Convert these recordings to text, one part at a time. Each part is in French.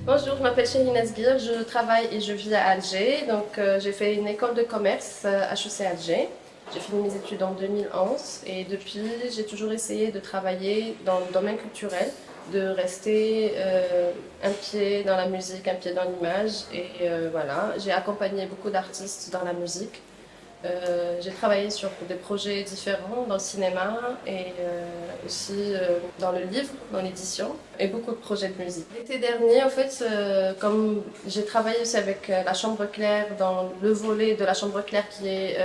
Bonjour, je m'appelle Chérine Asguir, je travaille et je vis à Alger. Donc, j'ai fait une école de commerce HEC Alger. J'ai fini mes études en 2011 et depuis, j'ai toujours essayé de travailler dans le domaine culturel, de rester un pied dans la musique, un pied dans l'image. Et voilà, j'ai accompagné beaucoup d'artistes dans la musique. J'ai travaillé sur des projets différents dans le cinéma et aussi dans le livre, dans l'édition et beaucoup de projets de musique. L'été dernier, en fait, comme j'ai travaillé aussi avec la Chambre Claire dans le volet de la Chambre Claire qui est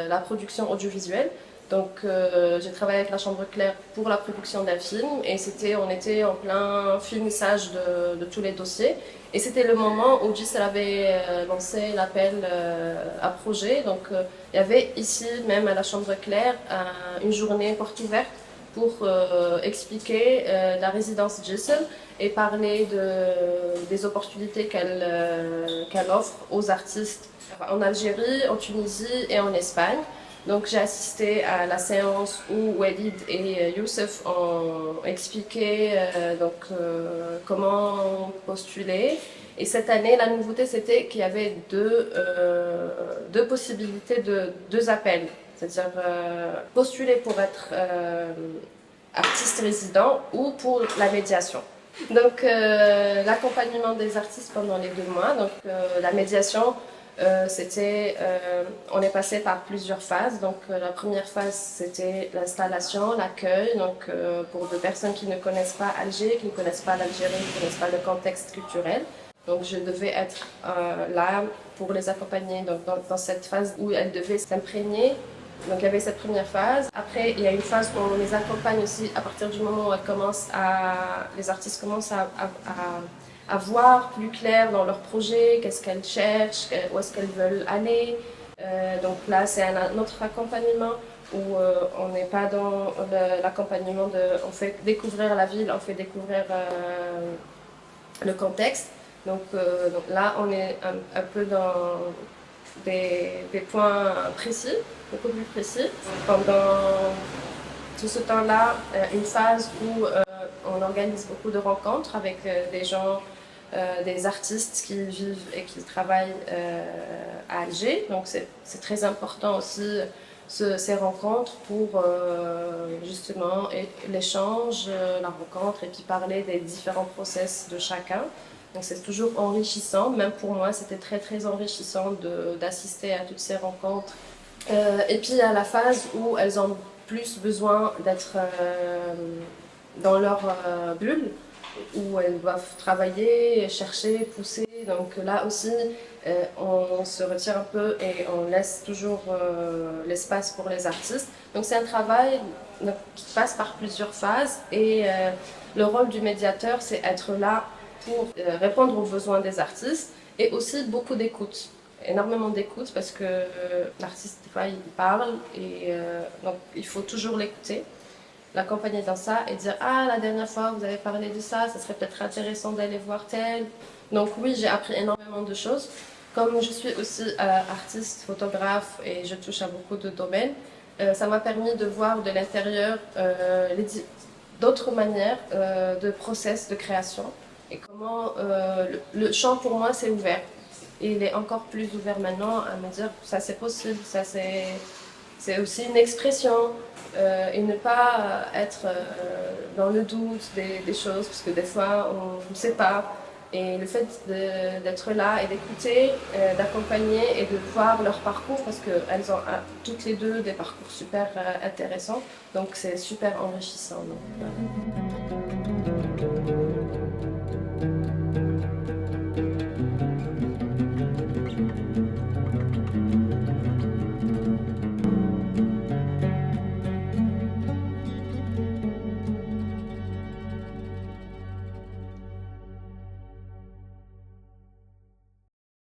la production audiovisuelle. Donc j'ai travaillé avec la Chambre Claire pour la production d'un film et on était en plein finissage de tous les dossiers. Et c'était le moment où GIS avait lancé l'appel à projet. Donc il y avait ici même à la Chambre Claire une journée porte ouverte pour expliquer la résidence GISL et parler des opportunités qu'elle offre aux artistes en Algérie, en Tunisie et en Espagne. Donc j'ai assisté à la séance où Walid et Youssef ont expliqué comment postuler. Et cette année, la nouveauté, c'était qu'il y avait deux possibilités de deux appels. C'est-à-dire postuler pour être artiste résident ou pour la médiation. Donc l'accompagnement des artistes pendant les 2 mois, donc la médiation, on est passé par plusieurs phases. Donc la première phase, c'était l'installation, l'accueil. Donc pour des personnes qui ne connaissent pas Alger, qui ne connaissent pas l'Algérie, qui ne connaissent pas le contexte culturel. Donc je devais être là pour les accompagner dans cette phase où elles devaient s'imprégner. Donc il y avait cette première phase. Après, il y a une phase où on les accompagne aussi à partir du moment où les artistes commencent à voir plus clair dans leur projet, qu'est-ce qu'elles cherchent, où est-ce qu'elles veulent aller. Donc là, c'est un autre accompagnement où on n'est pas dans l'accompagnement on fait découvrir la ville, on fait découvrir le contexte. Donc là, on est un peu dans des points précis, beaucoup plus précis. Pendant tout ce temps-là, une phase où on organise beaucoup de rencontres avec des gens, des artistes qui vivent et qui travaillent à Alger. Donc c'est très important aussi ces rencontres pour justement l'échange, la rencontre et puis parler des différents process de chacun. Donc c'est toujours enrichissant, même pour moi c'était très très enrichissant d'assister à toutes ces rencontres. Et puis il y a la phase où elles ont plus besoin d'être dans leur bulle, où elles doivent travailler, chercher, pousser. Donc là aussi, on se retire un peu et on laisse toujours l'espace pour les artistes. Donc c'est un travail qui passe par plusieurs phases et le rôle du médiateur, c'est être là pour répondre aux besoins des artistes et aussi beaucoup d'écoute. Énormément d'écoute parce que l'artiste, des fois, il parle et donc il faut toujours l'écouter, l'accompagner dans ça et dire ah la dernière fois vous avez parlé de ça, ça serait peut-être intéressant d'aller voir tel. Donc oui, j'ai appris énormément de choses. Comme je suis aussi artiste, photographe et je touche à beaucoup de domaines, ça m'a permis de voir de l'intérieur d'autres manières de process de création et comment le champ pour moi s'est ouvert. Et il est encore plus ouvert maintenant à me dire ça c'est possible, ça c'est aussi une expression et ne pas être dans le doute des choses parce que des fois on ne sait pas. Et le fait d'être là et d'écouter, d'accompagner et de voir leur parcours parce qu'elles ont toutes les deux des parcours super intéressants, donc c'est super enrichissant. Donc, voilà.